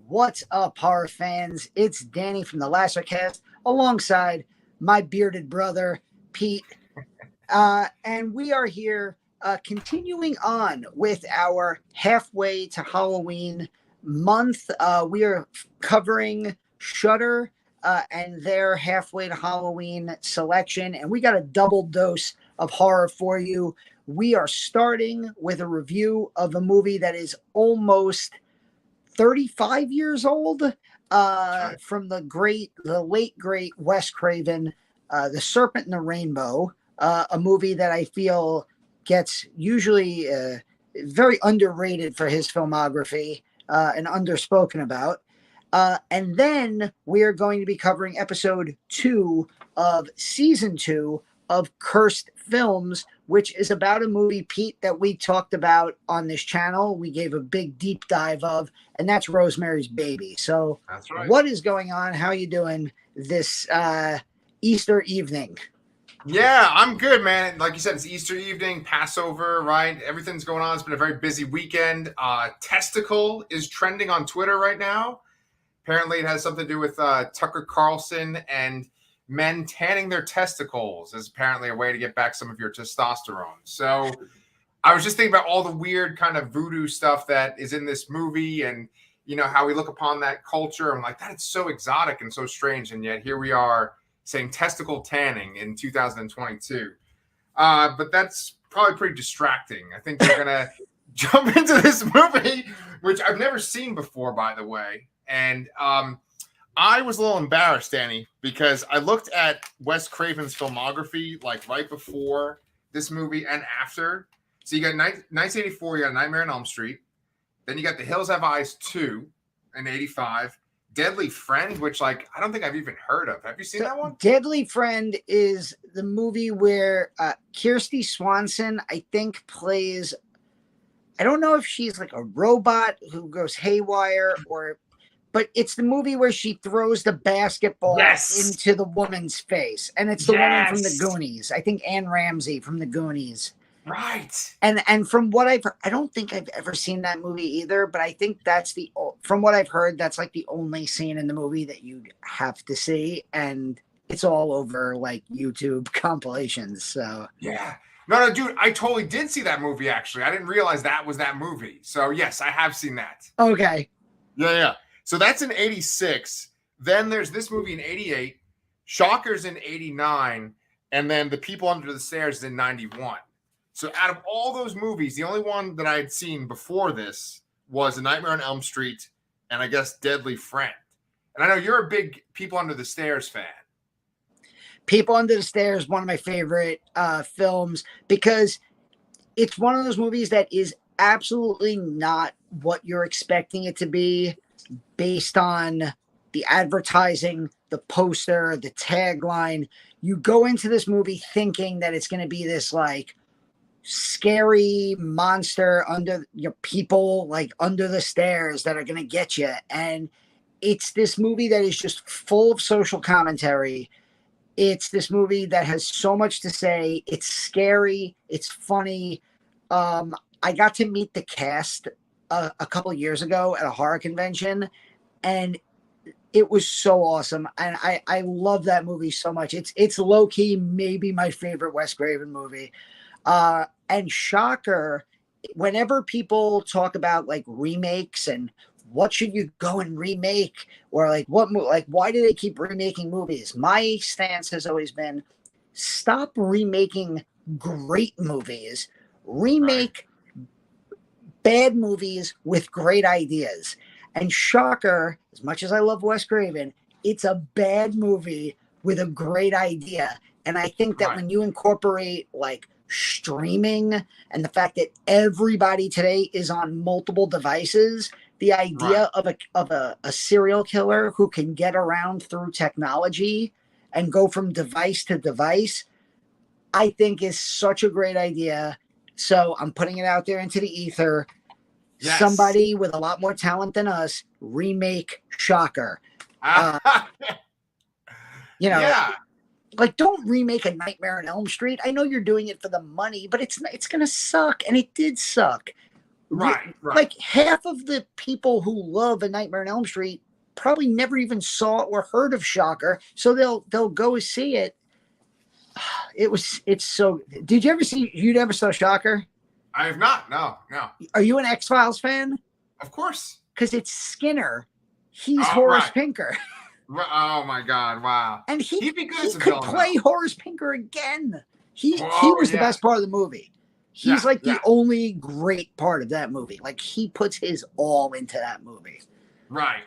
What's up, horror fans? It's Danny from the Lassercast alongside my bearded brother, Pete. And we are here continuing on with our halfway to Halloween month. We are covering Shudder and their halfway to Halloween selection, and we got a double dose of horror for you. We are starting with a review of a movie that is almost 35 years old, from the late great Wes Craven, The Serpent and the Rainbow, a movie that I feel gets usually very underrated for his filmography and underspoken about. And then we are going to be covering episode 2 of season 2 of Cursed Films, which is about a movie, Pete, that we talked about on this channel. We gave a big deep dive of, and that's Rosemary's Baby. So that's right. What is going on? How are you doing this Easter evening? Yeah, I'm good, man. Like you said, it's Easter evening, Passover, right? Everything's going on. It's been a very busy weekend. Testicle is trending on Twitter right now. Apparently it has something to do with Tucker Carlson and men tanning their testicles is apparently a way to get back some of your testosterone. So I was just thinking about all the weird kind of voodoo stuff that is in this movie and, you know, how we look upon that culture. I'm like, that's so exotic and so strange. And yet here we are saying testicle tanning in 2022. But that's probably pretty distracting. I think we're going to jump into this movie, which I've never seen before, by the way. And I was a little embarrassed, Danny, because I looked at Wes Craven's filmography like right before this movie and after. So you got 1984, you got Nightmare on Elm Street. Then you got The Hills Have Eyes 2 in 85. Deadly Friend, which like I don't think I've even heard of. Have you seen that one? Deadly Friend is the movie where Kirsty Swanson, I think, plays, I don't know if she's like a robot who goes haywire but it's the movie where she throws the basketball into the woman's face. And it's the woman from the Goonies. I think Anne Ramsey from the Goonies. Right. And from what I've heard, I don't think I've ever seen that movie either, but I think that's from what I've heard, that's like the only scene in the movie that you have to see. And it's all over like YouTube compilations. So yeah. No, dude, I totally did see that movie, actually. I didn't realize that was that movie. So yes, I have seen that. Okay. Yeah. So that's in 86. Then there's this movie in 88. Shockers in 89. And then The People Under the Stairs is in 91. So out of all those movies, the only one that I had seen before this was A Nightmare on Elm Street and I guess Deadly Friend. And I know you're a big People Under the Stairs fan. People Under the Stairs, one of my favorite films, because it's one of those movies that is absolutely not what you're expecting it to be based on the advertising, the poster, the tagline. You go into this movie thinking that it's going to be this like scary monster under your people, like under the stairs that are going to get you. And it's this movie that is just full of social commentary. It's this movie that has so much to say. It's scary. It's funny. I got to meet the cast a couple of years ago at a horror convention, and it was so awesome. And I love that movie so much. It's low key maybe my favorite Wes Craven movie. And Shocker, whenever people talk about like remakes and what should you go and remake, or like why do they keep remaking movies? My stance has always been stop remaking great movies. Remake bad movies with great ideas. And Shocker, as much as I love Wes Craven, it's a bad movie with a great idea. And I think that when you incorporate like streaming and the fact that everybody today is on multiple devices, the idea of a serial killer who can get around through technology and go from device to device, I think is such a great idea. So I'm putting it out there into the ether. Yes. Somebody with a lot more talent than us, remake Shocker. Like don't remake A Nightmare on Elm Street. I know you're doing it for the money, but it's going to suck. And it did suck. Right. Like half of the people who love A Nightmare on Elm Street probably never even saw or heard of Shocker, so they'll go see it. It's so. Did you ever see? You never saw Shocker? I have not. No. Are you an X-Files fan? Of course. Because it's Skinner. He's Horace Pinker. Oh my God! Wow. And he'd be good he as a could villain, play Horace Pinker again. He was the best part of the movie. He's the only great part of that movie. Like, he puts his all into that movie. Right.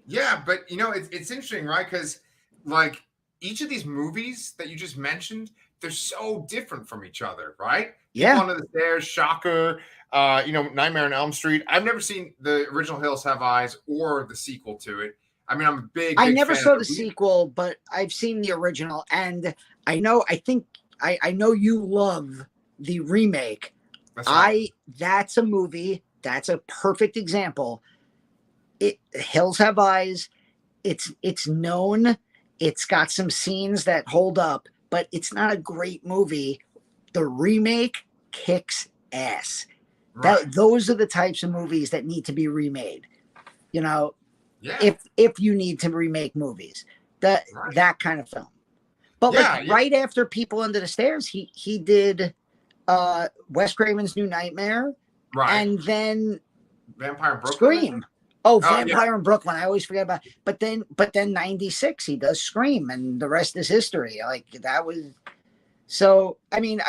Yeah, but it's interesting, right? Because like each of these movies that you just mentioned, they're so different from each other, right? Yeah. People Under the Stairs, Shocker, Nightmare on Elm Street. I've never seen the original Hills Have Eyes or the sequel to it. I mean, I'm a big I never fan saw of the sequel, but I've seen the original, and I know you love the remake. That's right. That's a movie. That's a perfect example. Hills Have Eyes. It's known. It's got some scenes that hold up, but it's not a great movie. The remake kicks ass. Right. Those are the types of movies that need to be remade. Yeah. If you need to remake movies, that kind of film. But right after People Under the Stairs, he did Wes Craven's New Nightmare, and then Vampire in Brooklyn. Scream. Oh, Vampire in Brooklyn. I always forget about. But then 96, he does Scream, and the rest is history. Like, that was. So, I mean,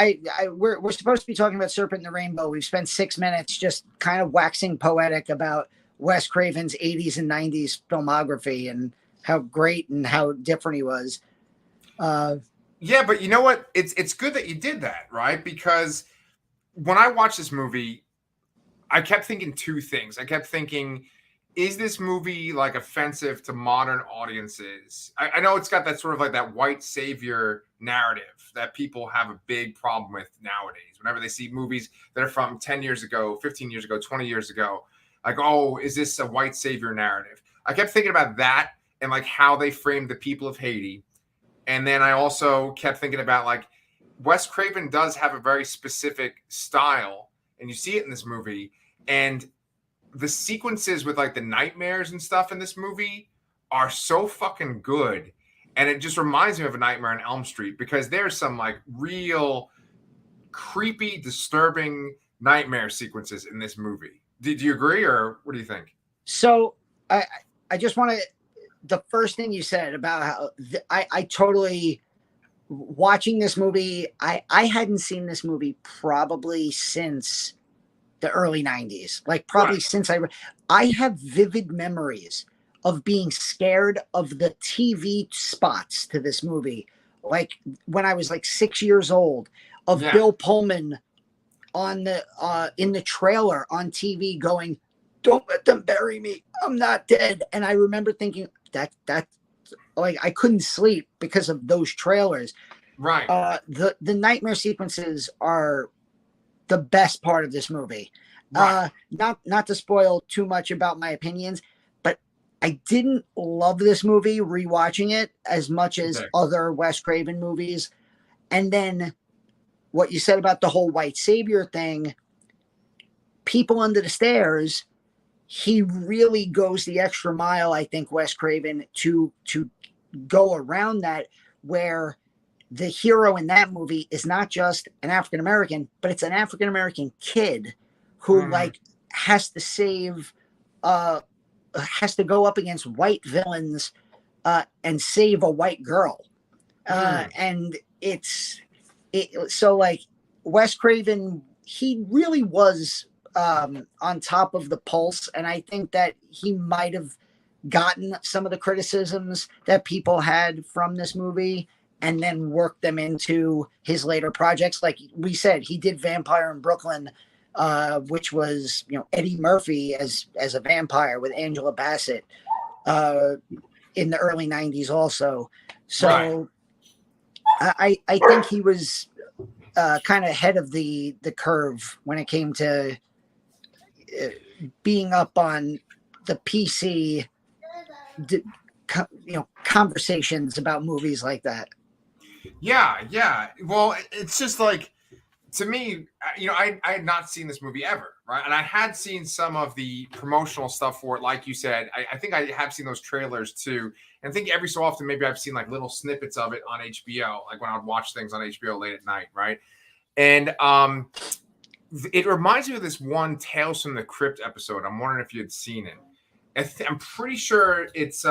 we're supposed to be talking about Serpent and the Rainbow. We've spent 6 minutes just kind of waxing poetic about Wes Craven's 80s and 90s filmography and how great and how different he was. Yeah, but you know what? It's good that you did that, right? Because when I watched this movie, I kept thinking two things. I kept thinking, is this movie like offensive to modern audiences? I know it's got that sort of like that white savior narrative that people have a big problem with nowadays. Whenever they see movies that are from 10 years ago, 15 years ago, 20 years ago, like, oh, is this a white savior narrative? I kept thinking about that and like how they framed the people of Haiti. And then I also kept thinking about like Wes Craven does have a very specific style, and you see it in this movie. And the sequences with like the nightmares and stuff in this movie are so fucking good. And it just reminds me of A Nightmare on Elm Street, because there's some like real creepy, disturbing nightmare sequences in this movie. Did you agree, or what do you think? So I just want to, the first thing you said about how I totally, watching this movie, I hadn't seen this movie probably since the early 90s, like probably since I have vivid memories of being scared of the TV spots to this movie. Like when I was like 6 years old, of Bill Pullman on the in the trailer on TV going, "Don't let them bury me. I'm not dead." And I remember thinking that like I couldn't sleep because of those trailers. Right. The nightmare sequences are the best part of this movie. Right. Not to spoil too much about my opinions, but I didn't love this movie rewatching it as much as other Wes Craven movies. And then what you said about the whole white savior thing, People Under the Stairs, he really goes the extra mile, I think, Wes Craven, to go around that, where the hero in that movie is not just an African-American, but it's an African-American kid who like has to save, has to go up against white villains and save a white girl. And so like Wes Craven, he really was on top of the pulse. And I think that he might have gotten some of the criticisms that people had from this movie and then worked them into his later projects. Like we said, he did Vampire in Brooklyn, which was, Eddie Murphy as a vampire with Angela Bassett in the early 90s also. So I think he was kind of ahead of the curve when it came to being up on the PC, conversations about movies like that. Yeah. Well, it's just like, to me, I had not seen this movie ever, right? And I had seen some of the promotional stuff for it, like you said. I think I have seen those trailers too. And I think every so often, maybe I've seen like little snippets of it on HBO, like when I would watch things on HBO late at night, right? And it reminds me of this one Tales from the Crypt episode. I'm wondering if you had seen it. I'm pretty sure it's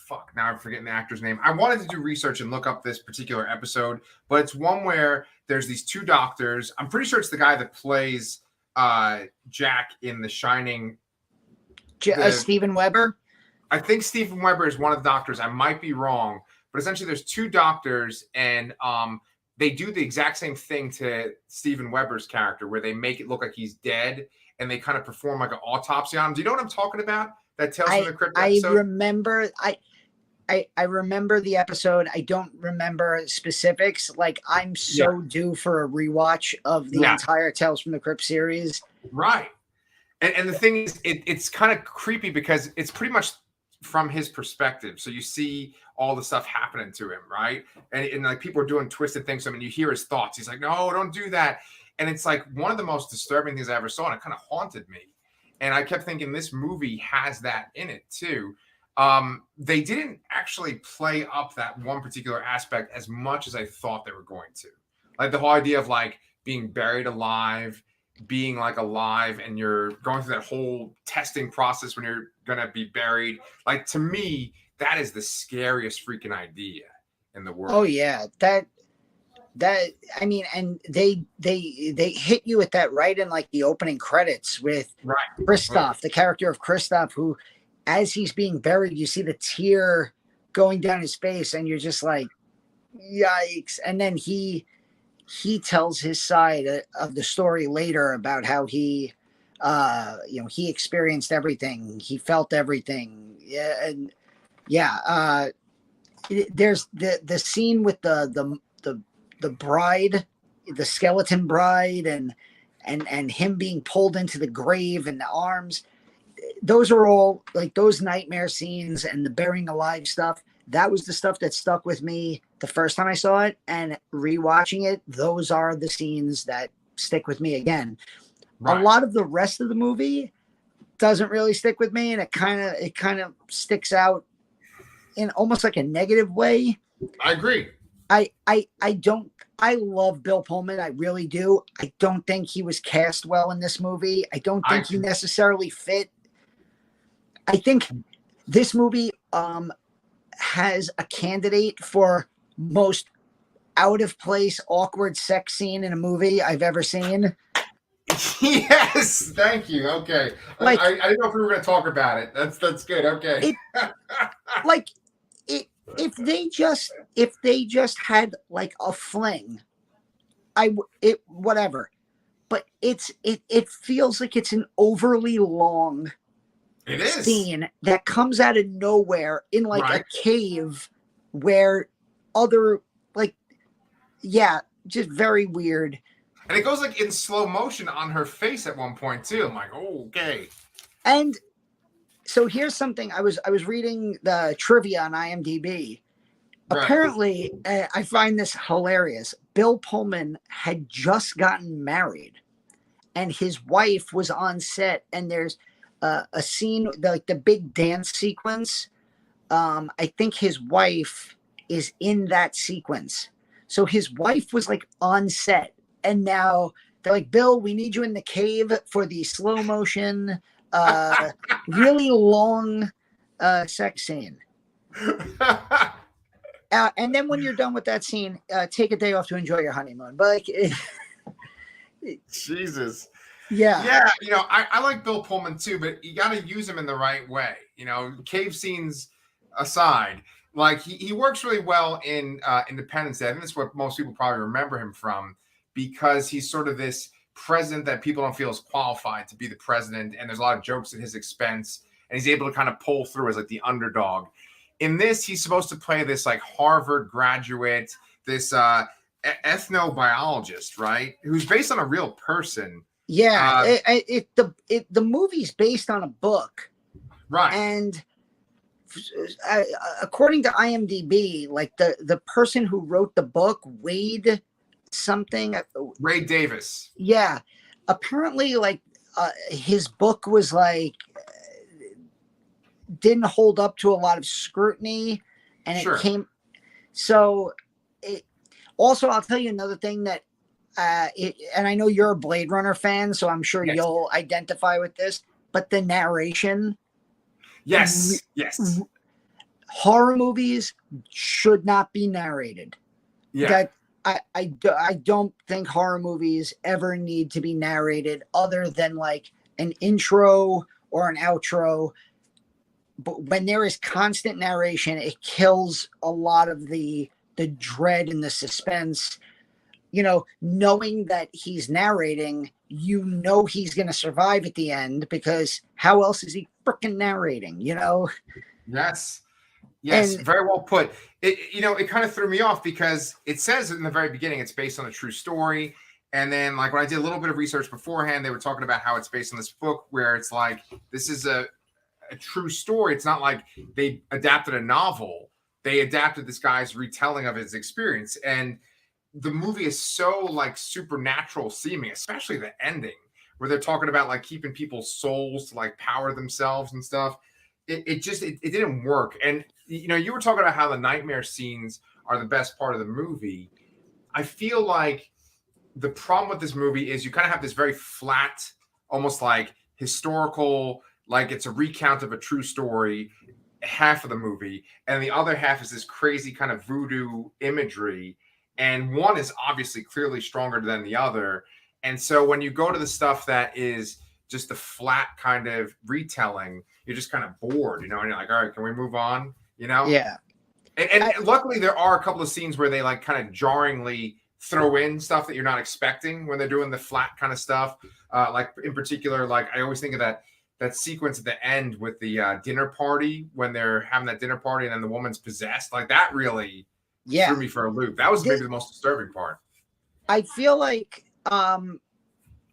fuck, now I'm forgetting the actor's name. I wanted to do research and look up this particular episode, but it's one where there's these two doctors. I'm pretty sure it's the guy that plays Jack in The Shining. Steven Weber? I think Steven Weber is one of the doctors. I might be wrong, but essentially there's two doctors, and they do the exact same thing to Steven Weber's character, where they make it look like he's dead, and they kind of perform like an autopsy on him. Do you know what I'm talking about? That Tales from the Crypt episode? I remember. I remember the episode. I don't remember specifics. Like, I'm so due for a rewatch of the entire Tales from the Crypt series. Right. And the thing is, it's kind of creepy because it's pretty much from his perspective. So you see all the stuff happening to him, right? And like people are doing twisted things to him, and you hear his thoughts. He's like, no, don't do that. And it's like one of the most disturbing things I ever saw, and it kind of haunted me. And I kept thinking this movie has that in it too. They didn't actually play up that one particular aspect as much as I thought they were going to. Like the whole idea of like being buried alive, being like alive, and you're going through that whole testing process when you're gonna be buried. Like, to me, that is the scariest freaking idea in the world. Oh yeah, that I mean, and they hit you with that right in like the opening credits with Christoph, the character of Christoph, who, as he's being buried, you see the tear going down his face, and you're just like, yikes. And then he tells his side of the story later about how he he experienced everything, he felt everything. There's the scene with the bride, the skeleton bride, and him being pulled into the grave and the arms. Those are all like those nightmare scenes, and the burying alive stuff. That was the stuff that stuck with me the first time I saw it, and rewatching it, those are the scenes that stick with me again. Right. A lot of the rest of the movie doesn't really stick with me, and it kind of sticks out in almost like a negative way. I agree. I love Bill Pullman. I really do. I don't think he was cast well in this movie. I don't think he necessarily fit. I think this movie has a candidate for most out of place, awkward sex scene in a movie I've ever seen. Yes, thank you. Okay, like, I didn't know if we were going to talk about it. That's good. Okay, if they just had like a fling, whatever. But it feels like it's an overly long scene that comes out of nowhere in like a cave where other just very weird. And it goes like in slow motion on her face at one point too. I'm like, oh, okay. And so here's something I was reading the trivia on IMDb. Right. Apparently, I find this hilarious. Bill Pullman had just gotten married, and his wife was on set. And there's a scene, like the big dance sequence. I think his wife is in that sequence. So his wife was like on set. And now they're like, Bill, we need you in the cave for the slow motion, really long sex scene. And then when you're done with that scene, take a day off to enjoy your honeymoon. But Jesus. Yeah. Yeah. I like Bill Pullman too, but you got to use him in the right way. Cave scenes aside, like he works really well in Independence Day. I think that's what most people probably remember him from, because he's sort of this president that people don't feel is qualified to be the president. And there's a lot of jokes at his expense, and he's able to kind of pull through as like the underdog. In this, he's supposed to play this like Harvard graduate, this ethnobiologist, right? Who's based on a real person. Yeah. The movie's based on a book. Right. And according to IMDb, like the person who wrote the book, Wade Davis. Yeah. apparently like his book was like didn't hold up to a lot of scrutiny, and Sure. it came. So, it, also, I'll tell you another thing that, and I know you're a Blade Runner fan, so I'm sure Yes. you'll identify with this. But the narration, Yes. Yes. horror movies should not be narrated. Yeah. That I don't think horror movies ever need to be narrated other than like an intro or an outro. But when there is constant narration, it kills a lot of the dread and the suspense. You know, knowing that he's narrating, you know he's going to survive at the end, because how else is he freaking narrating? You know. Yes. Yes, And very well put. It kind of threw me off because it says in the very beginning it's based on a true story. And then, like, when I did a little bit of research beforehand, they were talking about how it's based on this book where it's like, this is a true story. It's not like they adapted a novel. They adapted this guy's retelling of his experience. And the movie is so, like, supernatural seeming, especially the ending where they're talking about, like, keeping people's souls to, like, power themselves and stuff. It didn't work. And you were talking about how the nightmare scenes are the best part of the movie. I feel like the problem with this movie is you kind of have this very flat, almost like historical, like it's a recount of a true story, half of the movie, and the other half is this crazy kind of voodoo imagery. And one is obviously clearly stronger than the other. And so when you go to the stuff that is just the flat kind of retelling, you're just kind of bored, and you're like, all right, can we move on? yeah, And luckily there are a couple of scenes where they like kind of jarringly throw in stuff that you're not expecting when they're doing the flat kind of stuff. Like in particular, like I always think of that sequence at the end with the dinner party when they're having that dinner party and then the woman's possessed. Like that really threw me for a loop. That was maybe the most disturbing part. I feel like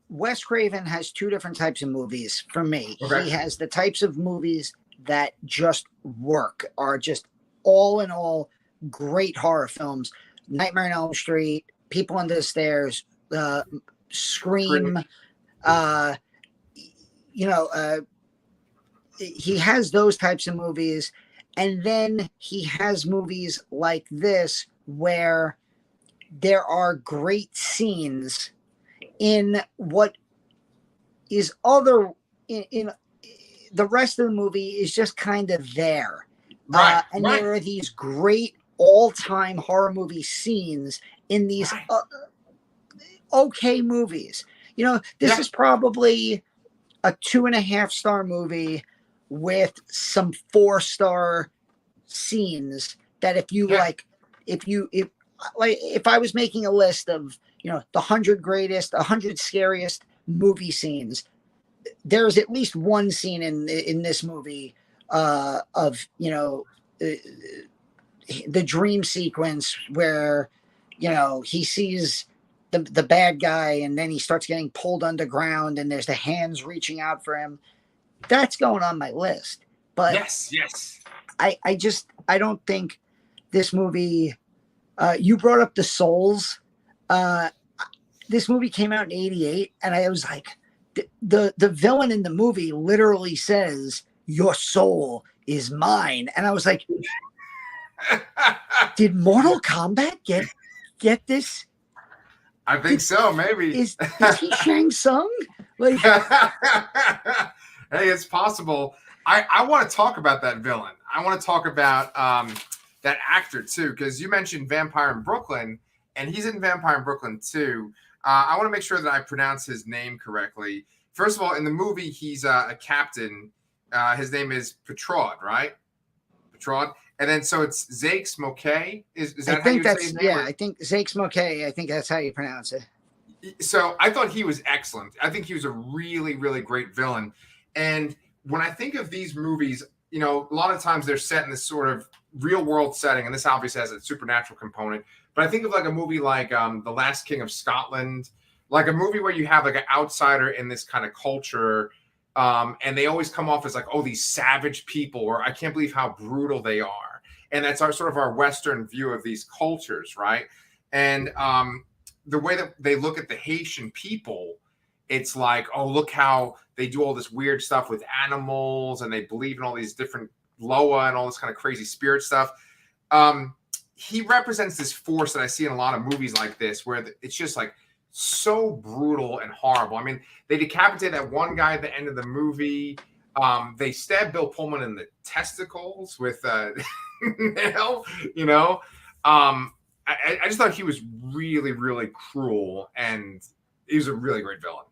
Wes Craven has two different types of movies for me. Okay. He has the types of movies that just work, are just all in all great horror films. Nightmare on Elm Street, People Under the Stairs, Scream. He has those types of movies. And then he has movies like this where there are great scenes in what is other in the rest of the movie is just kind of there. Right. And right. there are these great all-time horror movie scenes in these okay movies. This is probably a 2.5-star movie with some 4-star scenes that if I was making a list of, the 100 scariest movie scenes, there's at least one scene in this movie of, the dream sequence where, he sees the bad guy and then he starts getting pulled underground and there's the hands reaching out for him. That's going on my list. But yes. I don't think this movie, you brought up The Souls. This movie came out in 1988, and I was like, the villain in the movie literally says, "Your soul is mine," and I was like, did Mortal Kombat get this? I think so. Maybe is he Shang Tsung? Like, hey, it's possible. I want to talk about that villain. I want to talk about that actor too, because you mentioned Vampire in Brooklyn, and he's in Vampire in Brooklyn too. I want to make sure that I pronounce his name correctly. First of all, in the movie, he's a captain. His name is Petrod, right? Petrod. And then, so it's Zakes Moquet. Is that how you say his name? Yeah, I think Zakes Moquet. I think that's how you pronounce it. So I thought he was excellent. I think he was a really, really great villain. And when I think of these movies, a lot of times they're set in this sort of real world setting, and this obviously has a supernatural component. But I think of like a movie like The Last King of Scotland, like a movie where you have like an outsider in this kind of culture, and they always come off as like, oh, these savage people, or I can't believe how brutal they are. And that's our Western view of these cultures, right? And the way that they look at the Haitian people it's like, oh, look how they do all this weird stuff with animals, and they believe in all these different Loa and all this kind of crazy spirit stuff. He represents this force that I see in a lot of movies like this, where it's just like so brutal and horrible. I mean, they decapitate that one guy at the end of the movie. They stabbed Bill Pullman in the testicles with nail, you know. I just thought he was really, really cruel, and he was a really great villain.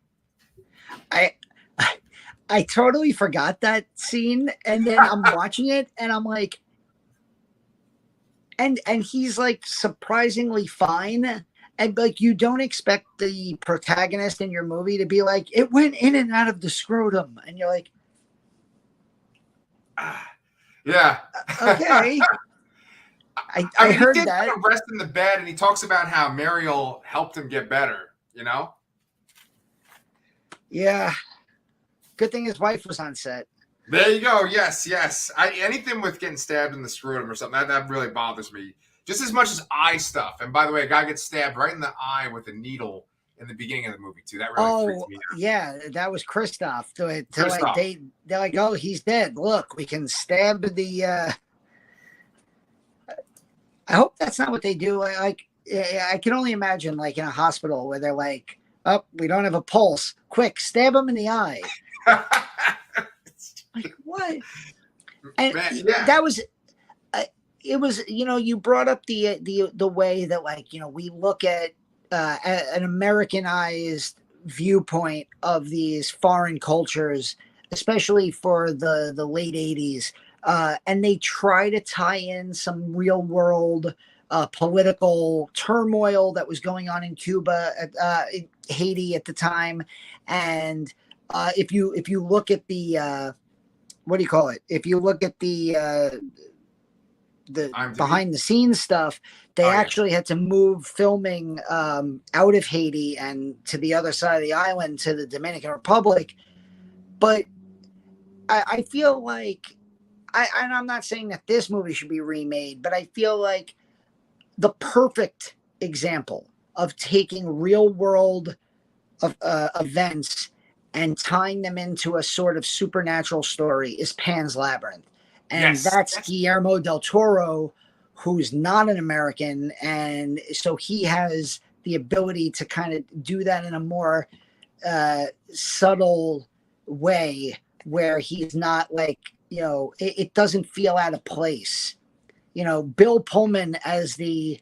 I totally forgot that scene, and then I'm watching it, and I'm like, and he's like surprisingly fine, and like you don't expect the protagonist in your movie to be like, it went in and out of the scrotum, and you're like, yeah, okay. I mean, heard he did that. Kind of rest in the bed, and he talks about how Mariel helped him get better. You know. Yeah. Good thing his wife was on set. There you go. Yes. Anything with getting stabbed in the scrotum or something that really bothers me just as much as eye stuff. And by the way, a guy gets stabbed right in the eye with a needle in the beginning of the movie too. That really freaks me out. Yeah, that was Christoph. They're like, oh, he's dead. Look, we can stab the. I hope that's not what they do. Like, I can only imagine, like in a hospital where they're like, "Oh, we don't have a pulse. Quick, stab him in the eye." Like what? And that was. It was, you brought up the way that, like, we look at an Americanized viewpoint of these foreign cultures, especially for the late 80s. And they try to tie in some real world political turmoil that was going on in Cuba, in Haiti at the time. And if you look at the what do you call it? If you look at the behind the scenes stuff, they actually had to move filming out of Haiti and to the other side of the island, to the Dominican Republic. But I feel like, and I'm not saying that this movie should be remade, but I feel like the perfect example of taking real world events and tying them into a sort of supernatural story is Pan's Labyrinth. And that's Guillermo del Toro, who's not an American. And so he has the ability to kind of do that in a more subtle way, where he's not like, it doesn't feel out of place. Bill Pullman as the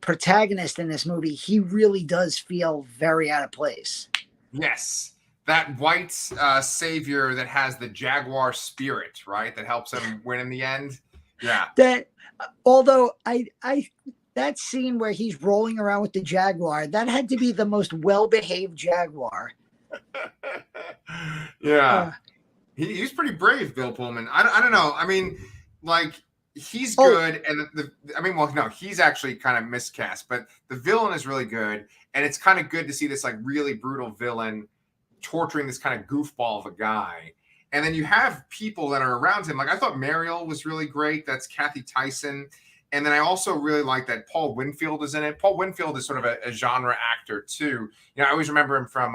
protagonist in this movie, he really does feel very out of place. Yes. That white savior that has the jaguar spirit, right? That helps him win in the end. Yeah. That, although that scene where he's rolling around with the jaguar, that had to be the most well-behaved jaguar. Yeah. He's pretty brave, Bill Pullman. I don't know. I mean, like, he's good. And he's actually kind of miscast, but the villain is really good. And it's kind of good to see this, like, really brutal villain torturing this kind of goofball of a guy. And then you have people that are around him. Like, I thought Mariel was really great. That's Kathy Tyson. And then I also really like that Paul Winfield is in it. Paul Winfield is sort of a genre actor too. I always remember him from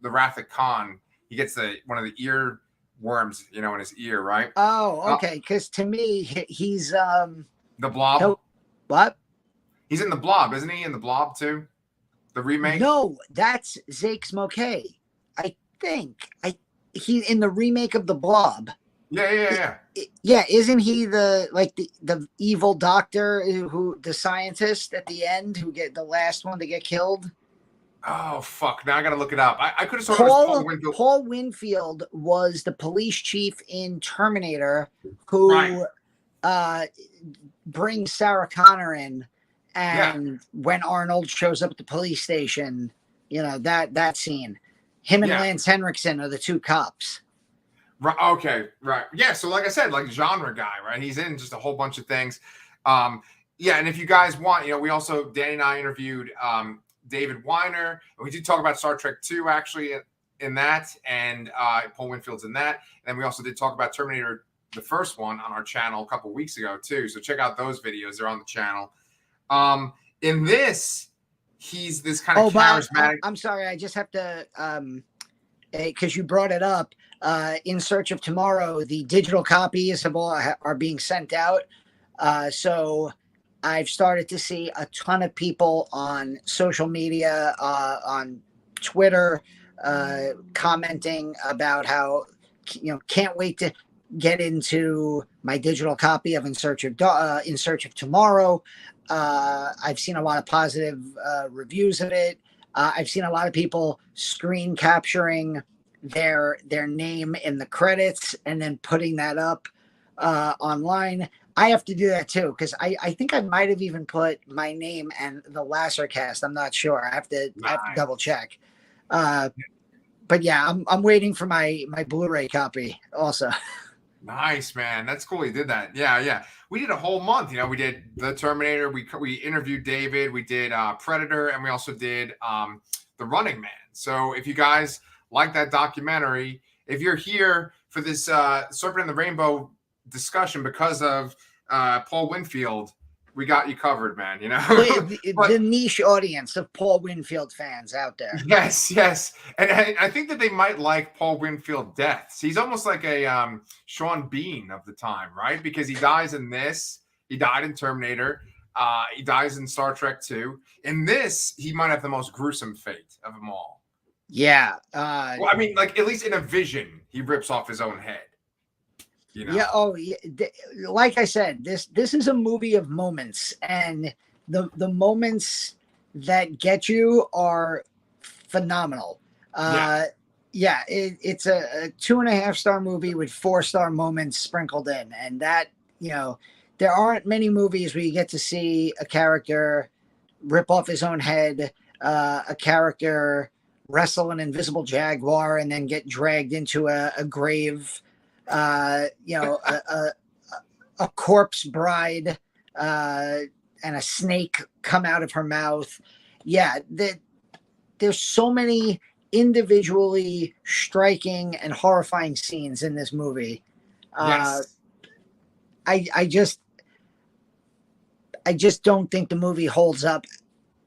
The Wrath of Khan. He gets one of the ear worms, in his ear, right? Oh, okay. Because to me, he's The Blob. What? He's in The Blob, isn't he? In The Blob too, the remake. No, that's Zakes Moquet. I think he in the remake of The Blob. Yeah. Yeah, isn't he the evil doctor who the scientist at the end who get the last one to get killed? Oh fuck! Now I gotta look it up. I could have sworn it was Paul Winfield. Paul Winfield was the police chief in Terminator who brings Sarah Connor in, and when Arnold shows up at the police station, that scene. Him and Lance Henriksen are the two cops. Right. Okay. Right. Yeah. So, like I said, like genre guy, right? He's in just a whole bunch of things. And if you guys want, we also, Danny and I interviewed David Weiner. We did talk about Star Trek II actually in that, and Paul Winfield's in that. And then we also did talk about Terminator, the first one, on our channel a couple weeks ago too. So check out those videos; they're on the channel. In this, he's this kind of Bob, charismatic. I'm sorry. I just have to, because you brought it up. In Search of Tomorrow, the digital copies are being sent out. So I've started to see a ton of people on social media, on Twitter, commenting about how, can't wait to get into my digital copy of In Search of Tomorrow. I've seen a lot of positive reviews of it. I've seen a lot of people screen capturing their name in the credits and then putting that up online. I have to do that too, because I think I might have even put my name and the Lasser cast. I'm not sure. I have to double check. But yeah, I'm waiting for my Blu-ray copy also. Nice, man. That's cool. You did that. Yeah. We did a whole month. We did The Terminator. We interviewed David. We did Predator, and we also did The Running Man. So if you guys like that documentary, if you're here for this Serpent and the Rainbow discussion because of Paul Winfield, we got you covered, man. The niche audience of Paul Winfield fans out there. Yes, and I think that they might like Paul Winfield deaths. He's almost like a Sean Bean of the time, right? Because he dies in this, he died in Terminator, he dies in Star Trek 2. In this, he might have the most gruesome fate of them all. Yeah. Well, I mean, like at least in a vision, he rips off his own head. Yeah. Oh, yeah. Like I said, this is a movie of moments, and the moments that get you are phenomenal. It's a 2.5-star movie with 4-star moments sprinkled in, and that there aren't many movies where you get to see a character rip off his own head, a character wrestle an invisible jaguar, and then get dragged into a grave. A corpse bride and a snake come out of her mouth. Yeah, there's so many individually striking and horrifying scenes in this movie. Yes. I just don't think the movie holds up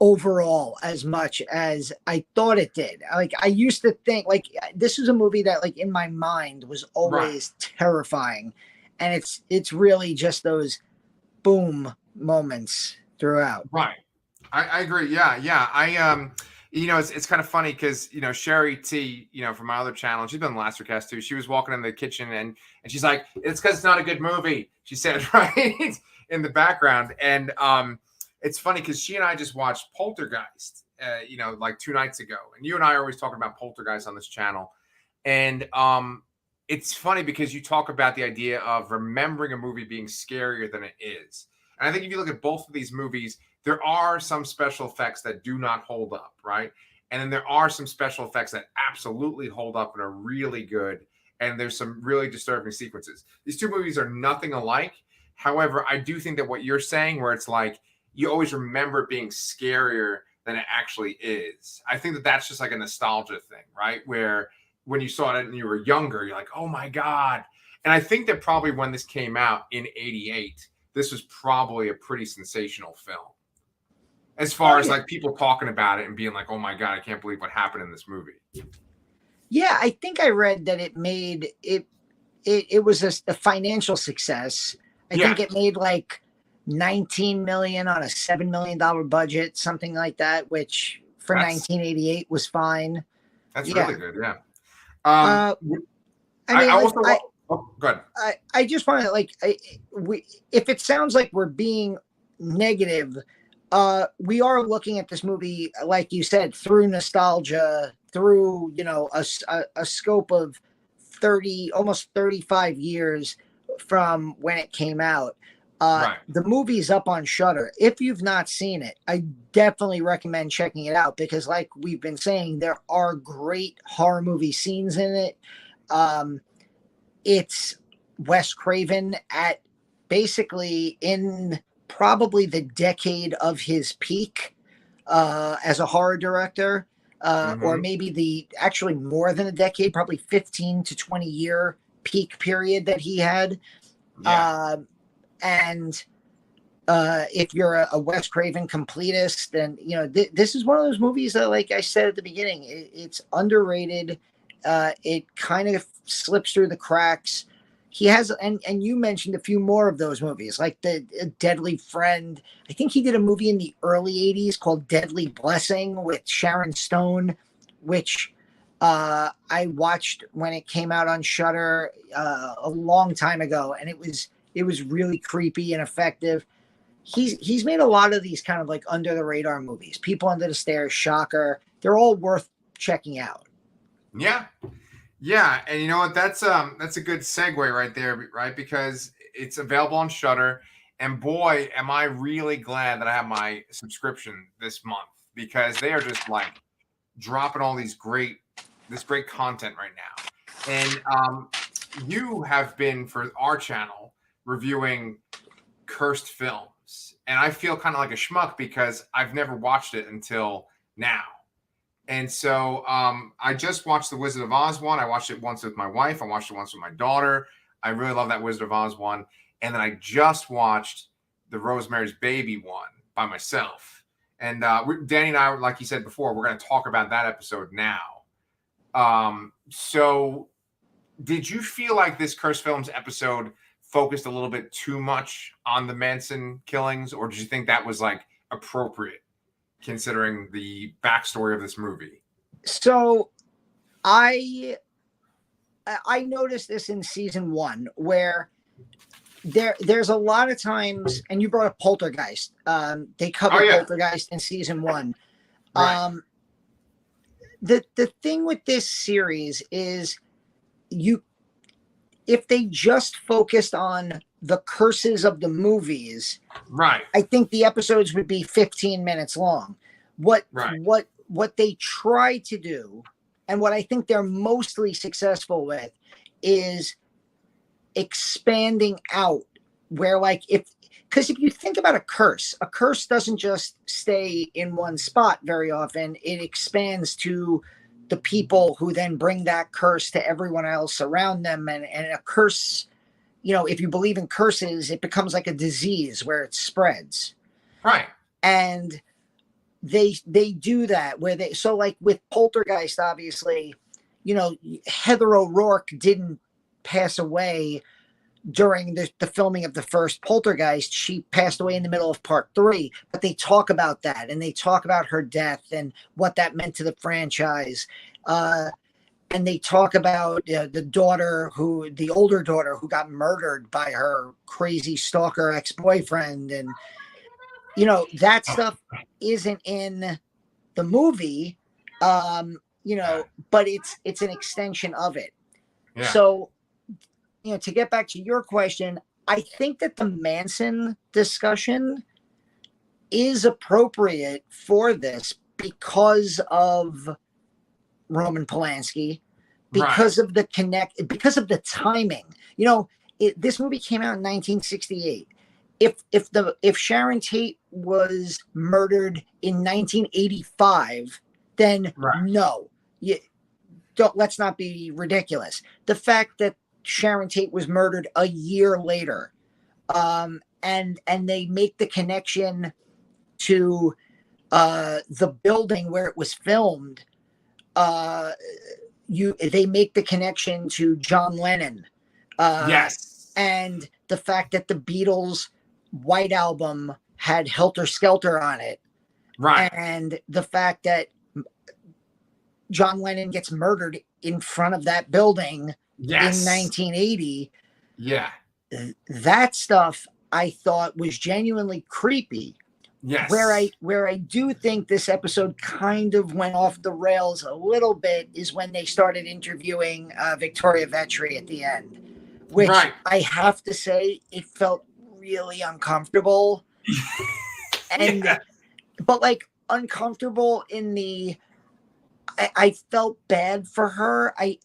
overall as much as I thought it did. Like, I used to think like this was a movie that like in my mind was always terrifying, and it's really just those boom moments throughout. Right. I agree. Yeah. I it's kind of funny because Sherry T, from my other channel, she's been on the Laster Cast too. She was walking in the kitchen and she's like, "It's because it's not a good movie," she said, right in the background. And it's funny because she and I just watched Poltergeist, like 2 nights ago. And you and I are always talking about Poltergeist on this channel. And it's funny because you talk about the idea of remembering a movie being scarier than it is. And I think if you look at both of these movies, there are some special effects that do not hold up, right? And then there are some special effects that absolutely hold up and are really good. And there's some really disturbing sequences. These two movies are nothing alike. However, I do think that what you're saying, where it's like, you always remember it being scarier than it actually is. I think that that's just like a nostalgia thing, right? Where when you saw it and you were younger, you're like, oh my God. And I think that probably when this came out in 88, this was probably a pretty sensational film. As far as like people talking about it and being like, oh my God, I can't believe what happened in this movie. Yeah, I think I read that it made it was a financial success. I think it made like 19 million on a $7 million budget, something like that, which for 1988 was fine. That's really good. Yeah. Go ahead. I just want to if it sounds like we're being negative, we are looking at this movie, like you said, through nostalgia, through a scope of almost 35 years from when it came out. The movie's up on Shudder. If you've not seen it, I definitely recommend checking it out because, like we've been saying, there are great horror movie scenes in it. It's Wes Craven at basically in probably the decade of his peak as a horror director, or maybe actually more than a decade, probably 15 to 20 year peak period that he had. And if you're a Wes Craven completist, then this is one of those movies that, like I said at the beginning, it's underrated. It kind of slips through the cracks. He has, and you mentioned a few more of those movies, like the Deadly Friend. I think he did a movie in the early '80s called Deadly Blessing with Sharon Stone, which I watched when it came out on Shudder a long time ago, and it was really creepy and effective. He's made a lot of these kind of like under the radar movies. People Under the Stairs, Shocker. They're all worth checking out. Yeah. Yeah, and you know what? That's a good segue right there, right? Because it's available on Shudder, and boy, am I really glad that I have my subscription this month, because they are just like dropping all this great content right now. And you have been, for our channel, reviewing cursed films, and I feel kind of like a schmuck because I've never watched it until now. And so I just watched the Wizard of Oz one. I watched it once with my wife. I watched it once with my daughter. I really love that Wizard of Oz one. And then I just watched the Rosemary's Baby one by myself. And Danny and I, like you said before, we're going to talk about that episode now. So did you feel like this Cursed Films episode focused a little bit too much on the Manson killings, or did you think that was like appropriate considering the backstory of this movie? So I noticed this in season 1, where there's a lot of times, and you brought up Poltergeist. They covered Poltergeist in season 1. Right. The thing with this series is if they just focused on the curses of the movies, right, I think the episodes would be 15 minutes long. What they try to do, and what I think they're mostly successful with, is expanding out where, like, because if you think about a curse doesn't just stay in one spot very often. It expands to the people who then bring that curse to everyone else around them. And a curse, if you believe in curses, it becomes like a disease where it spreads. Right. And they do that so like with Poltergeist, obviously, Heather O'Rourke didn't pass away during the filming of the first Poltergeist. She passed away in the middle of part 3, but they talk about that, and they talk about her death and what that meant to the franchise. And they talk about the older daughter who got murdered by her crazy stalker ex-boyfriend. And, that stuff isn't in the movie, but it's an extension of it. Yeah. So, to get back to your question, I think that the Manson discussion is appropriate for this because of Roman Polanski, because of the timing. This movie came out in 1968. If Sharon Tate was murdered in 1985, then no, let's not be ridiculous. The fact that Sharon Tate was murdered a year later, and they make the connection to the building where it was filmed. They make the connection to John Lennon. Yes. And the fact that the Beatles' White Album had Helter Skelter on it. Right. And the fact that John Lennon gets murdered in front of that building in 1980. Yeah. That stuff I thought was genuinely creepy. Yes. Where I do think this episode kind of went off the rails a little bit is when they started interviewing Victoria Vetri at the end, which I have to say, it felt really uncomfortable. And but like uncomfortable in the I felt bad for her. I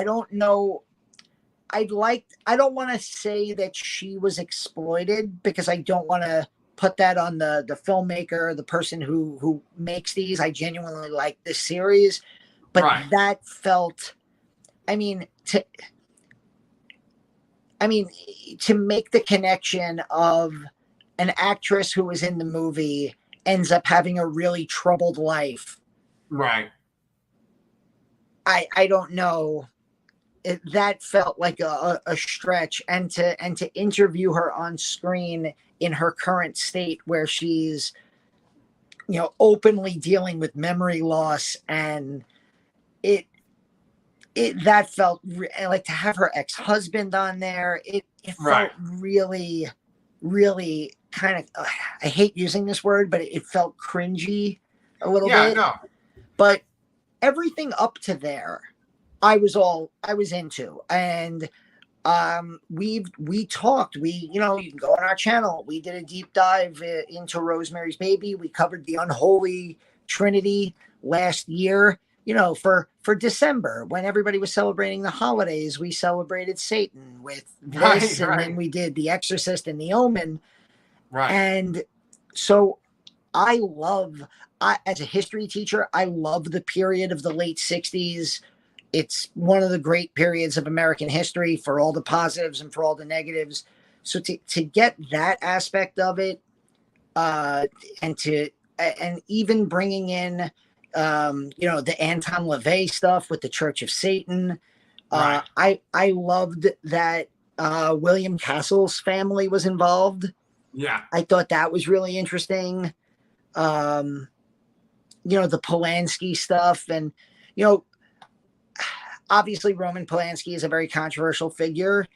don't know. I don't want to say that she was exploited, because I don't want to put that on the filmmaker, the person who makes these. I genuinely like this series, but that felt, to make the connection of an actress who was in the movie ends up having a really troubled life. Right. I don't know. That felt like a stretch, and to interview her on screen in her current state where she's, openly dealing with memory loss, and it that felt like, to have her ex-husband on there, it felt really, really kind of, I hate using this word, but it felt cringy a little bit. No. But everything up to there, I was into. And we talked, you can go on our channel. We did a deep dive into Rosemary's Baby. We covered the unholy trinity last year. For December, when everybody was celebrating the holidays, we celebrated Satan with this, and then we did The Exorcist and The Omen. Right. And so as a history teacher, I love the period of the late 60s. It's one of the great periods of American history, for all the positives and for all the negatives. So to get that aspect of it, and even bringing in, the Anton LaVey stuff with the Church of Satan. I loved that William Castle's family was involved. Yeah. I thought that was really interesting. The Polanski stuff, and, obviously Roman Polanski is a very controversial figure,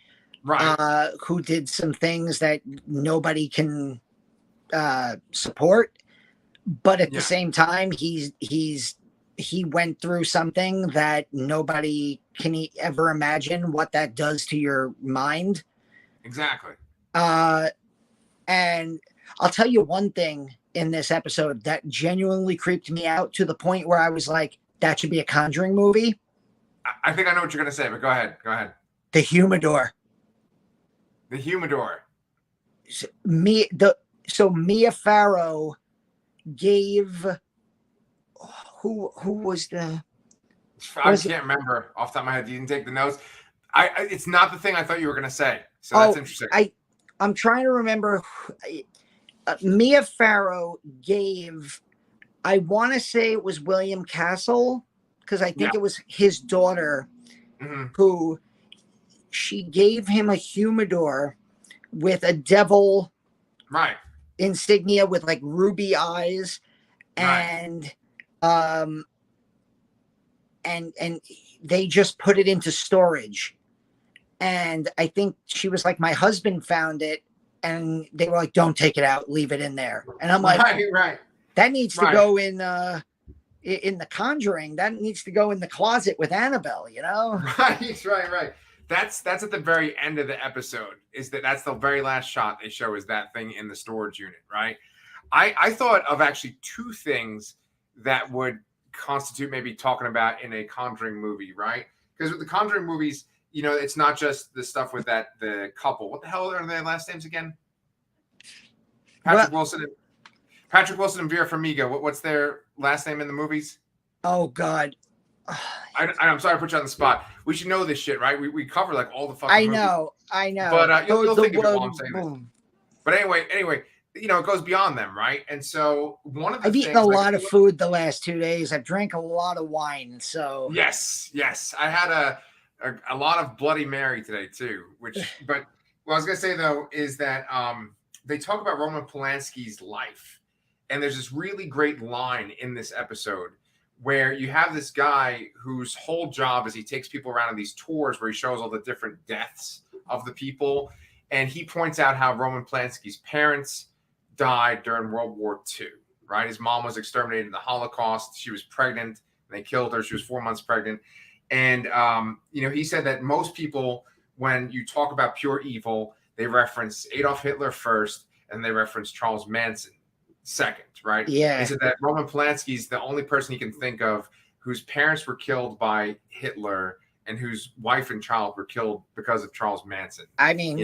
who did some things that nobody can support. But at the same time, he went through something that nobody can ever imagine what that does to your mind. Exactly. And I'll tell you one thing in this episode that genuinely creeped me out, to the point where I was like, that should be a Conjuring movie. I think I know what you're going to say, but go ahead. The Humidor. The Humidor. So Mia Farrow gave, who was the, I can't remember off the top of my head. You didn't take the notes. It's not the thing I thought you were going to say. So that's interesting. I'm trying to remember. Mia Farrow gave, I want to say it was William Castle, because I think it was his daughter, who, she gave him a humidor with a devil insignia with like ruby eyes, and and they just put it into storage. And I think she was like, my husband found it, and they were like, don't take it out, leave it in there. And I'm like, that needs to go in The Conjuring. That needs to go in the closet with Annabelle, Right. That's at the very end of the episode. That's the very last shot they show, is that thing in the storage unit, right? I thought of actually two things that would constitute maybe talking about in a Conjuring movie, right? Because with the Conjuring movies, it's not just the stuff with the couple. What the hell are their last names again? Patrick Wilson and Vera Farmiga. What's their last name in the movies? Oh God. I'm sorry to put you on the spot. We should know this shit, right? We cover like all the fucking I movies. know. But you'll think of it while I'm saying this. But anyway, it goes beyond them, right? And so one of the I've eaten a lot of food the last 2 days. I've drank a lot of wine. So yes. I had a lot of Bloody Mary today too, but what I was gonna say though is that they talk about Roman Polanski's life, and there's this really great line in this episode where you have this guy whose whole job is he takes people around on these tours where he shows all the different deaths of the people, and he points out how Roman Polanski's parents died during World War II, right? His mom was exterminated in the Holocaust. She was pregnant, and they killed her. She was 4 months pregnant. And, he said that most people, when you talk about pure evil, they reference Adolf Hitler first, and they reference Charles Manson second, right? Yeah. He said that Roman Polanski's the only person he can think of whose parents were killed by Hitler and whose wife and child were killed because of Charles Manson. I mean,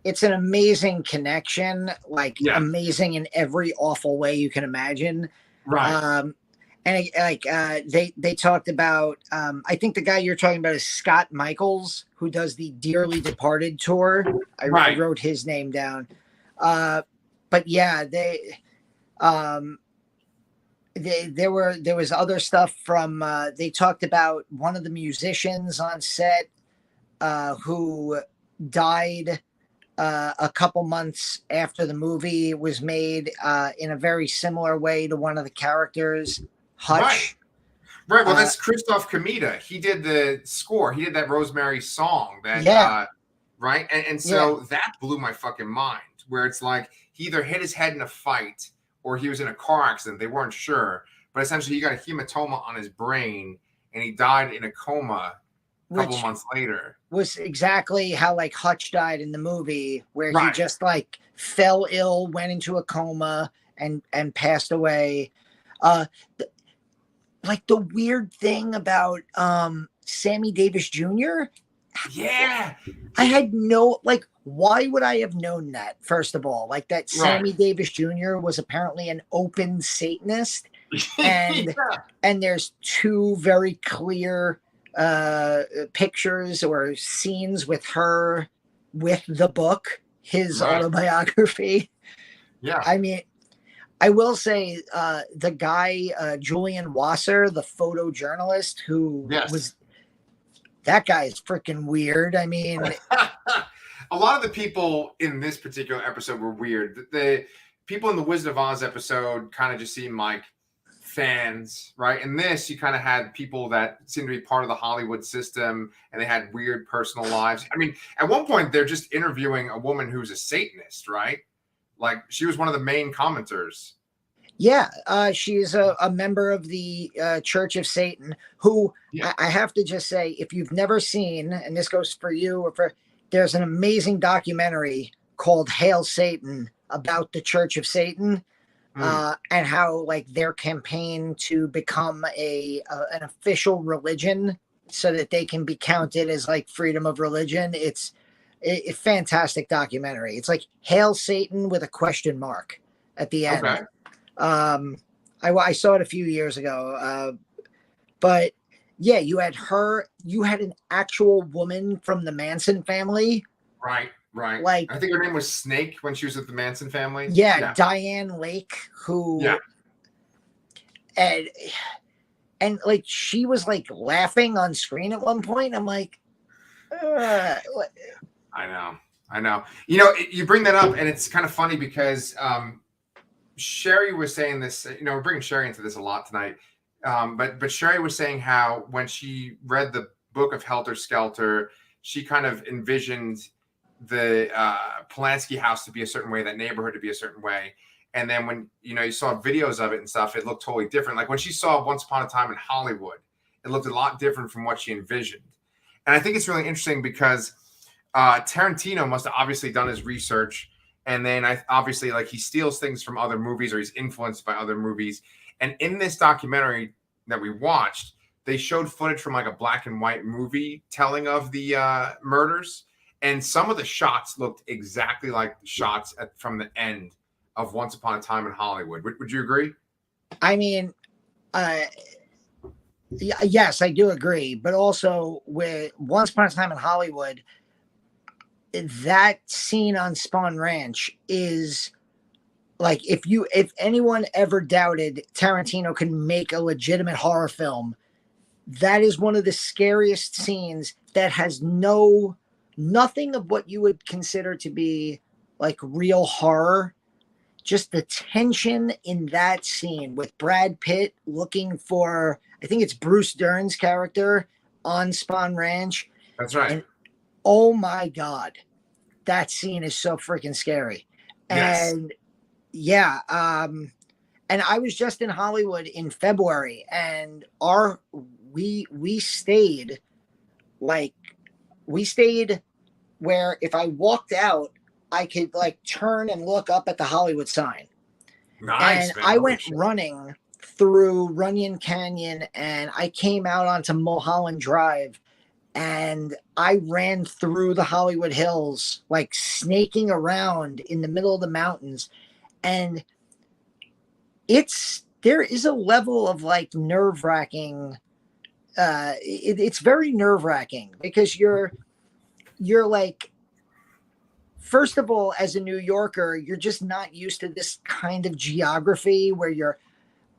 it's an amazing connection, amazing in every awful way you can imagine. Right. And they talked about, I think the guy you're talking about is Scott Michaels, who does the Dearly Departed tour. I wrote his name down. But yeah, um, there was other stuff from. They talked about one of the musicians on set who died a couple months after the movie was made in a very similar way to one of the characters, Hutch. Right. Well, that's Christoph Kamita. He did the score. He did that Rosemary song. Right. And so that blew my fucking mind. Where it's like he either hit his head in a fight or he was in a car accident. They weren't sure, but essentially he got a hematoma on his brain and he died in a coma a couple months later. Was exactly how like Hutch died in the movie, where he just like fell ill, went into a coma, and passed away. Like the weird thing about Sammy Davis Jr. Yeah, I had no like. Why would I have known that? First of all, like that Sammy Davis Jr. was apparently an open Satanist, and and there's two very clear pictures or scenes with her with the book, his autobiography. Yeah, I mean, I will say the guy Julian Wasser, the photojournalist who was. That guy is freaking weird. I mean, a lot of the people in this particular episode were weird. The people in the Wizard of Oz episode kind of just seemed like fans, right? In this, you kind of had people that seemed to be part of the Hollywood system and they had weird personal lives. I mean, at one point, they're just interviewing a woman who's a Satanist, right? Like she was one of the main commenters. Yeah, she is a member of the Church of Satan, who I have to just say, if you've never seen, and this goes for you, or for, there's an amazing documentary called Hail Satan about the Church of Satan and how like their campaign to become an official religion so that they can be counted as like freedom of religion. It's a fantastic documentary. It's like Hail Satan with a question mark at the end. Okay. I saw it a few years ago, but yeah, you had an actual woman from the Manson family. Right. Like, I think her name was Snake when she was with the Manson family. Yeah. Diane Lake, who, and like, she was like laughing on screen at one point. I'm like, I know. You know, you bring that up and it's kind of funny because, Sherry was saying this, you know, we're bringing Sherry into this a lot tonight. But Sherry was saying how when she read the book of Helter Skelter, she kind of envisioned the Polanski house to be a certain way, that neighborhood to be a certain way. And then when, you know, you saw videos of it and stuff, it looked totally different. Like when she saw Once Upon a Time in Hollywood, it looked a lot different from what she envisioned. And I think it's really interesting because Tarantino must have obviously done his research. And then obviously like he steals things from other movies or he's influenced by other movies. And in this documentary that we watched, they showed footage from like a black and white movie telling of the murders. And some of the shots looked exactly like the shots from the end of Once Upon a Time in Hollywood. Would you agree? I mean, yes, I do agree. But also with Once Upon a Time in Hollywood, that scene on Spawn Ranch is like, if anyone ever doubted Tarantino can make a legitimate horror film, that is one of the scariest scenes that has nothing of what you would consider to be like real horror. Just the tension in that scene with Brad Pitt looking for, I think it's Bruce Dern's character on Spawn Ranch. That's right. And, oh my God, that scene is so freaking scary. Yes. And and I was just in Hollywood in February, and we stayed where if I walked out, I could like turn and look up at the Hollywood sign. Nice. And I went running through Runyon Canyon, and I came out onto Mulholland Drive, and I ran through the Hollywood Hills, like snaking around in the middle of the mountains. And there is a level of like nerve-wracking. It's very nerve-wracking because you're like first of all, as a New Yorker, you're just not used to this kind of geography where you're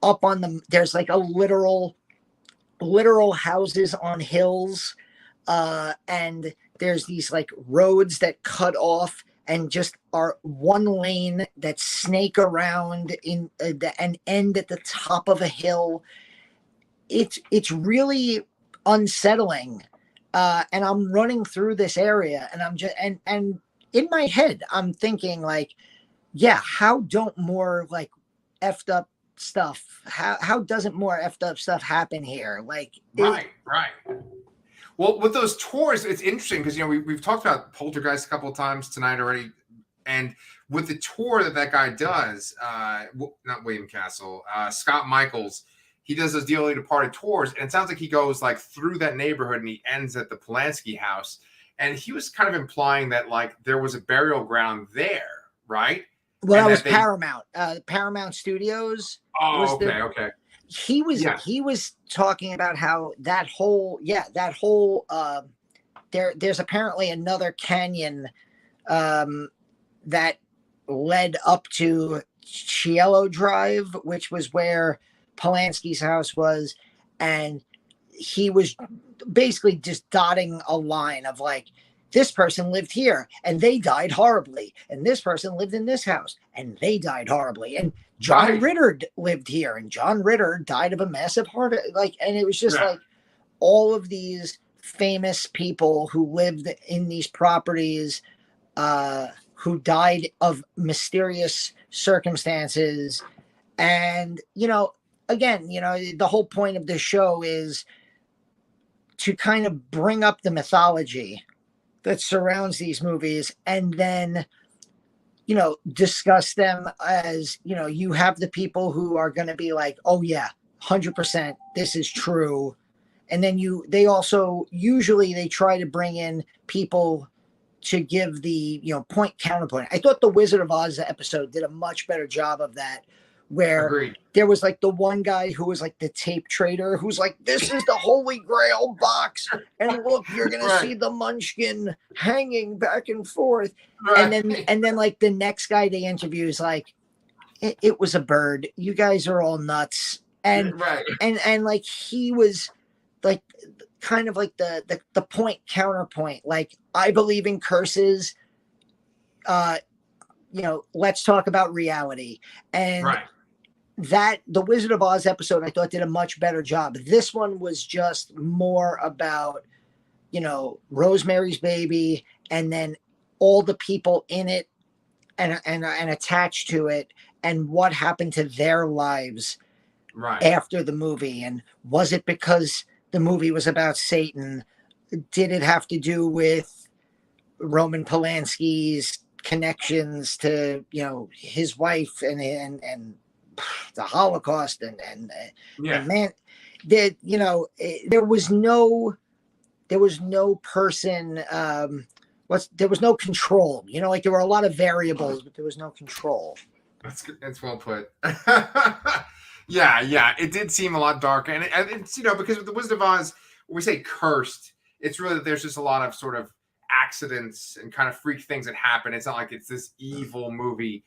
up on there's like a literal houses on hills, and there's these like roads that cut off and just are one lane that snake around in and end at the top of a hill. It's really unsettling, and I'm running through this area, and I'm just and in my head I'm thinking like, yeah, how don't more like effed up stuff, how doesn't more effed up stuff happen here? Like, right. Well, with those tours, it's interesting because, we've talked about Poltergeist a couple of times tonight already. And with the tour that guy does, not William Castle, Scott Michaels, he does those Dearly Departed tours. And it sounds like he goes like through that neighborhood and he ends at the Polanski house. And he was kind of implying that like there was a burial ground there, right? Well, that was Paramount. Paramount Studios. Oh, okay. He was talking about how that whole there's apparently another canyon that led up to Cielo Drive, which was where Polanski's house was, and he was basically just dotting a line of like, this person lived here and they died horribly, and this person lived in this house and they died horribly, and John Ritter lived here and John Ritter died of a massive heart, like, and it was just like all of these famous people who lived in these properties who died of mysterious circumstances. And again, the whole point of this show is to kind of bring up the mythology that surrounds these movies, and then discuss them as, you have the people who are going to be like, oh yeah, 100% this is true. And then they also usually they try to bring in people to give the point counterpoint. I thought the Wizard of Oz episode did a much better job of that, where Agreed. There was like the one guy who was like the tape trader who's like, this is the Holy Grail box, and look, you're gonna see the Munchkin hanging back and forth. And then like the next guy they interview is like, it was a bird, you guys are all nuts. And and like he was like kind of like the point counterpoint, like, I believe in curses, let's talk about reality. And that the Wizard of Oz episode I thought did a much better job. This one was just more about Rosemary's Baby, and then all the people in it and attached to it, and what happened to their lives after the movie. And was it because the movie was about Satan? Did it have to do with Roman Polanski's connections to his wife and the Holocaust and man, that there was no person, there was no control. Like there were a lot of variables, but there was no control. That's well put. Yeah, it did seem a lot darker, and it's because with the Wizard of Oz, when we say cursed, it's really that there's just a lot of sort of accidents and kind of freak things that happen. It's not like it's this evil movie,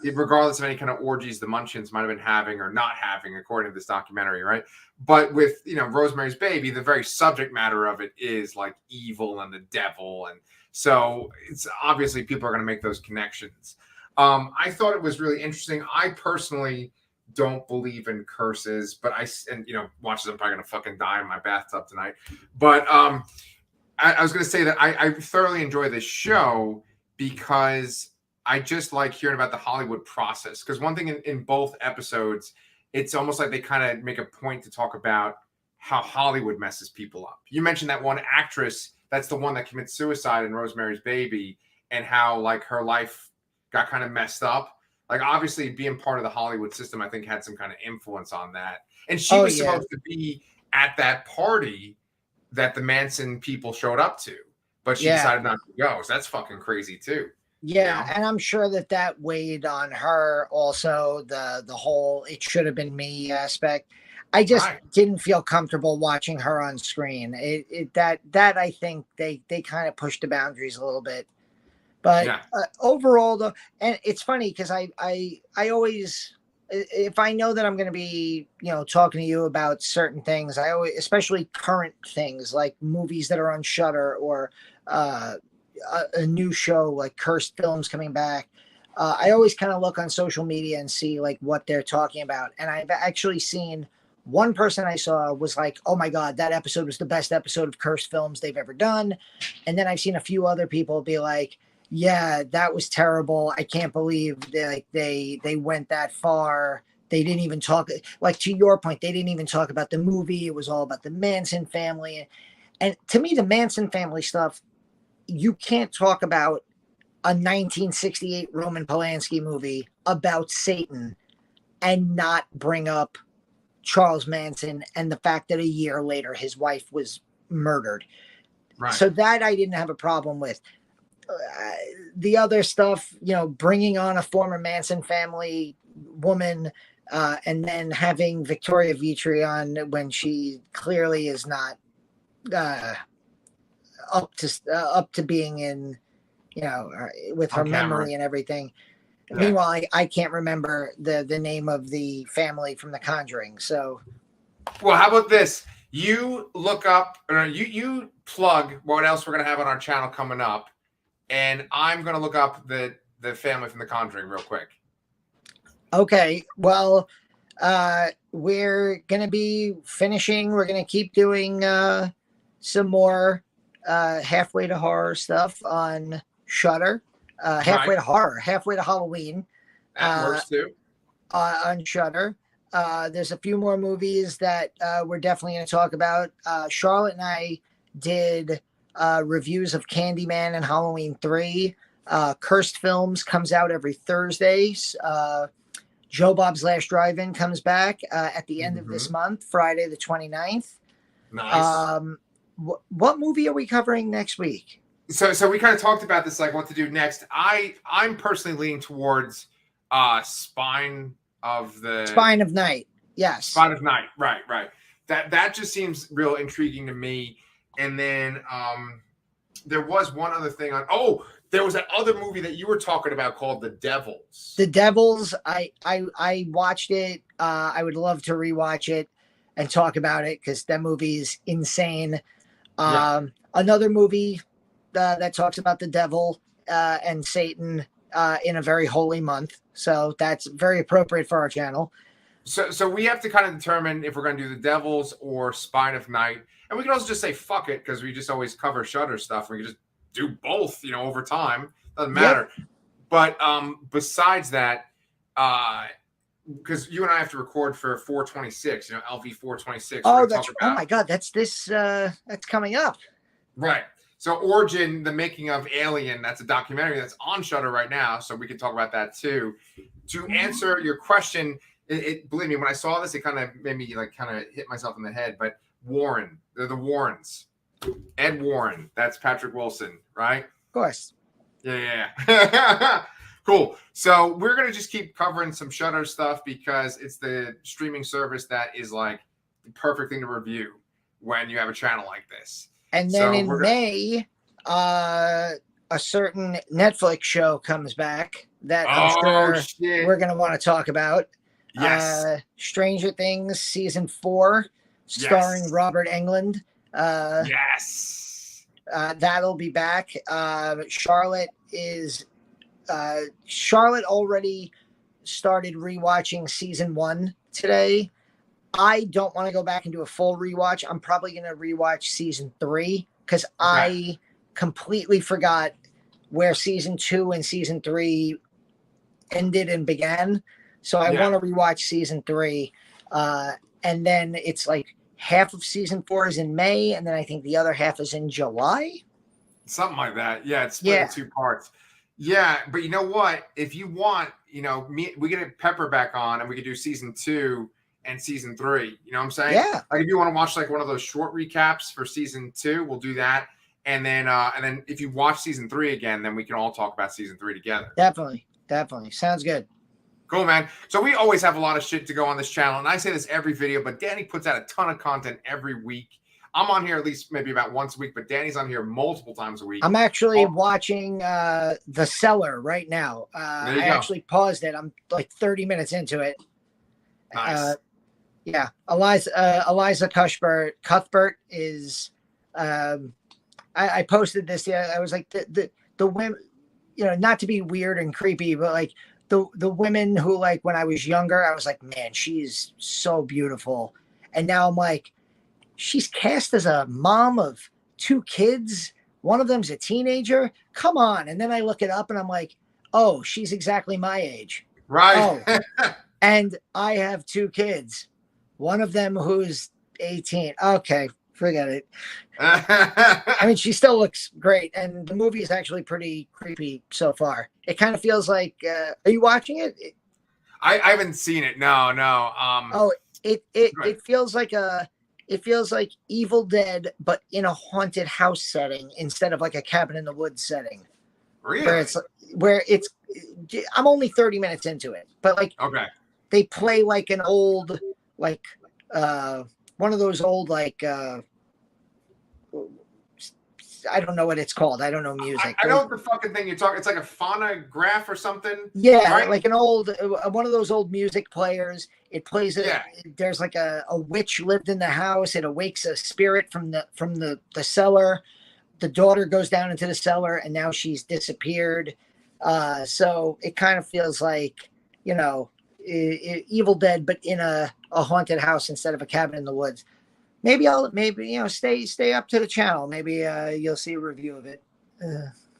regardless of any kind of orgies the Munchkins might have been having or not having, according to this documentary, right? But with Rosemary's Baby, the very subject matter of it is like evil and the devil, and so it's obviously people are going to make those connections. I thought it was really interesting. I personally don't believe in curses, but watch this, I'm probably gonna fucking die in my bathtub tonight. But I was gonna say that I thoroughly enjoy this show because I just like hearing about the Hollywood process. Because one thing in both episodes, it's almost like they kind of make a point to talk about how Hollywood messes people up. You mentioned that one actress, that's the one that commits suicide in Rosemary's Baby, and how like her life got kind of messed up. Like, obviously, being part of the Hollywood system, I think, had some kind of influence on that. And she was supposed to be at that party that the Manson people showed up to, but she decided not to go. So that's fucking crazy, too. Yeah, and I'm sure that weighed on her also, the whole "it should have been me" aspect. I just didn't feel comfortable watching her on screen. That I think they kind of pushed the boundaries a little bit. But Yeah. overall, though, and it's funny because I always, if I know that I'm going to be, talking to you about certain things, I always, especially current things like movies that are on Shutter or uh, a new show like Cursed Films coming back. I always kind of look on social media and see like what they're talking about. And I've actually seen one person I saw was like, "Oh my God, that episode was the best episode of Cursed Films they've ever done." And then I've seen a few other people be like, "Yeah, that was terrible. I can't believe they went that far. They didn't even talk, like to your point, they didn't even talk about the movie. It was all about the Manson family." And to me, the Manson family stuff, you can't talk about a 1968 Roman Polanski movie about Satan and not bring up Charles Manson and the fact that a year later his wife was murdered. Right. So that I didn't have a problem with. The other stuff, bringing on a former Manson family woman and then having Victoria Vitri on when she clearly is not up to being in, with her memory and everything. Yeah. Meanwhile, I can't remember the name of the family from The Conjuring. So, well, how about this? You look up, or you plug what else we're gonna have on our channel coming up, and I'm gonna look up the family from The Conjuring real quick. Okay. Well, we're gonna be finishing. We're gonna keep doing some more halfway to horror stuff on Shudder. Halfway to horror, halfway to Halloween. That works too. On Shudder. There's a few more movies that we're definitely going to talk about. Charlotte and I did reviews of Candyman and Halloween 3. Cursed Films comes out every Thursday. Joe Bob's Last Drive-In comes back at the end of this month, Friday the 29th. Nice. What movie are we covering next week? So we kind of talked about this, like what to do next. I'm personally leaning towards Spine of Night. Yes. Spine of Night. Right. That just seems real intriguing to me. And then there was one other thing there was that other movie that you were talking about called The Devils. The Devils. I watched it. I would love to rewatch it and talk about it because that movie is insane. Another movie that talks about the devil and Satan in a very holy month. So that's very appropriate for our channel. So we have to kind of determine if we're going to do The Devils or Spine of Night. And we can also just say, fuck it, because we just always cover Shudder stuff. We can just do both, over time. Doesn't matter. Yep. But besides that, because you and I have to record for 426, LV 426. Oh, oh my God, that's coming up. Right. So Origin, the making of Alien, that's a documentary that's on Shudder right now. So we can talk about that too. To answer your question, it believe me, when I saw this, it kind of made me kind of hit myself in the head. But Warren, they're the Warrens. Ed Warren, that's Patrick Wilson, right? Of course. Yeah. Cool. So we're going to just keep covering some Shudder stuff because it's the streaming service that is like the perfect thing to review when you have a channel like this. And then May, a certain Netflix show comes back that I'm sure we're going to want to talk about. Yes. Stranger Things Season 4, starring Robert Englund. Yes. That'll be back. Charlotte already started rewatching Season 1 today. I don't want to go back and do a full rewatch. I'm probably going to rewatch Season 3 because I completely forgot where Season 2 and Season 3 ended and began. So I want to rewatch Season 3. And then it's like half of Season 4 is in May, and then I think the other half is in July. Something like that. Yeah, it's split in 2 parts. Yeah, but you know what? If you want, we get Pepper back on and we could do Season 2 and Season 3. You know what I'm saying? Yeah. Like if you want to watch like one of those short recaps for Season 2, we'll do that. And then if you watch Season 3 again, then we can all talk about Season 3 together. Definitely. Sounds good. Cool, man. So we always have a lot of shit to go on this channel. And I say this every video, but Danny puts out a ton of content every week. I'm on here at least maybe about once a week, but Danny's on here multiple times a week. I'm actually watching The Cellar right now. There you I go. actually paused it. I'm like 30 minutes into it. Nice. Yeah, Eliza Cuthbert is. I posted this. Yeah, I was like the women, not to be weird and creepy, but like the women who, like, when I was younger, I was like, man, she's so beautiful, and now I'm like, she's cast as a mom of 2 kids. One of them's a teenager. Come on, and then I look it up, and I'm like, oh, she's exactly my age. Right. Oh, and I have 2 kids. One of them who's 18. Okay, forget it. I mean, she still looks great, and the movie is actually pretty creepy so far. It kind of feels like. Are you watching it? I haven't seen it. No. It feels like Evil Dead, but in a haunted house setting instead of like a cabin in the woods setting. Really? I'm only 30 minutes into it, but like, okay. They play like an old, like, one of those old, like, I don't know what it's called. I don't know music. I know what the fucking thing you're talking. It's like a phonograph or something. Yeah, right? like an old, one of those old music players. It plays Yeah. There's like a witch lived in the house. It awakes a spirit from the cellar. The daughter goes down into the cellar, and now she's disappeared. So it kind of feels like, Evil Dead, but in a haunted house instead of a cabin in the woods. Maybe stay up to the channel. Maybe you'll see a review of it.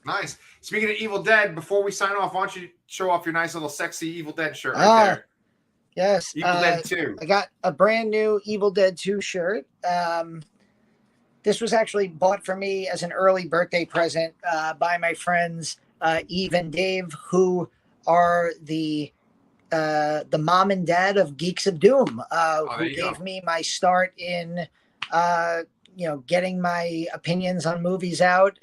Nice. Speaking of Evil Dead, before we sign off, why don't you show off your nice little sexy Evil Dead shirt right there? Yes. Evil Dead 2. I got a brand new Evil Dead 2 shirt. This was actually bought for me as an early birthday present by my friends Eve and Dave, who are the mom and dad of Geeks of Doom, who gave me my start in, getting my opinions on movies out.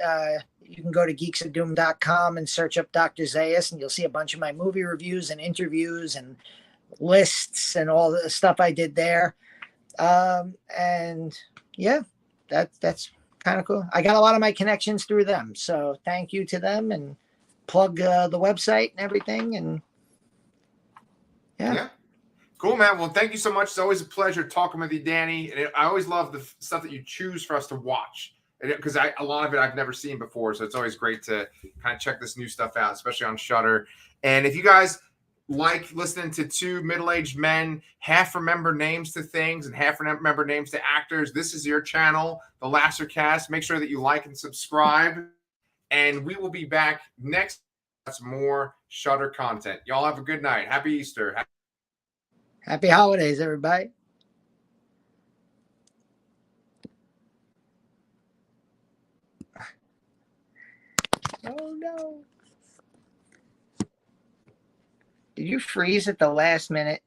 You can go to geeksofdoom.com and search up Dr. Zayas, and you'll see a bunch of my movie reviews and interviews and lists and all the stuff I did there. And yeah, that's kind of cool. I got a lot of my connections through them. So thank you to them, and plug the website and everything. And yeah. Cool, man. Well, thank you so much. It's always a pleasure talking with you, Danny. And I always love the stuff that you choose for us to watch, because a lot of it I've never seen before. So it's always great to kind of check this new stuff out, especially on Shudder. And if you guys like listening to 2 middle-aged men half remember names to things and half remember names to actors, this is your channel, The Lasser Cast. Make sure that you like and subscribe. And we will be back next. That's more Shudder content. Y'all have a good night. Happy Easter. Happy holidays, everybody. Oh no. Did you freeze at the last minute?